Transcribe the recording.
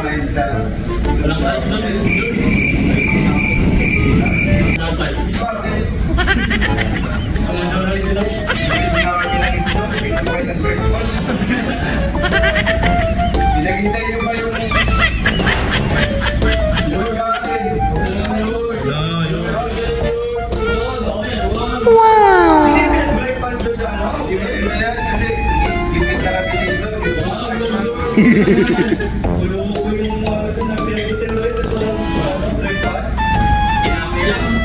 kain sa... Walang rice doon. Walang rice. Bakit? Walang rice doon. Pinakain ng breakfast. Pinaghintay nyo ba yung... Lord natin? Wow! Hindi pinag-breakfast doon sa ano? Yung na yan kasi gipit na kami dito. Ulo-ulo yung mga ito na pinag-breakfast. Kinami lang.